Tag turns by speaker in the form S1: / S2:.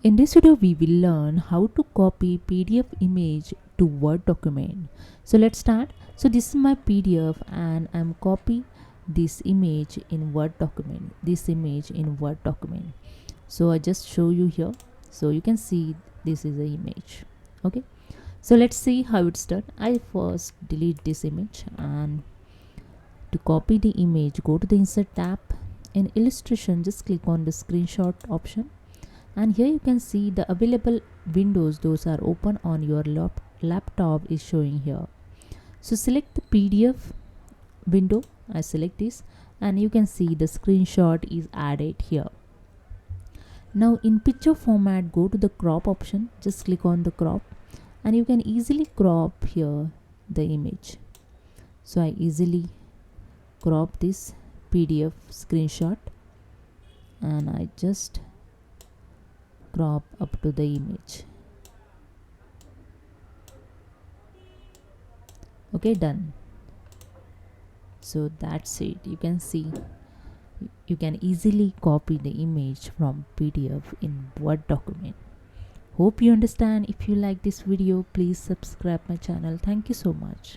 S1: In this video, we will learn how to copy PDF image to Word document. So let's start. So this is my PDF and I'm copy this image in Word document. So I just show you here. So you can see this is the image. Okay. So let's see how it's done. I first delete this image, and to copy the image, go to the Insert tab. In Illustration, just click on the Screenshot option, and here you can see the available windows. Those are open on your laptop is showing here. So select the PDF window. I select this, and you can see the screenshot is added here. Now in picture format, go to the crop option, just click on the crop, and you can easily crop here the image. So I easily crop this PDF screenshot, and I just crop up to the image. Okay, done. So that's it. You can see you can easily copy the image from PDF in Word document. Hope you understand. If you like this video, please subscribe my channel. Thank you so much.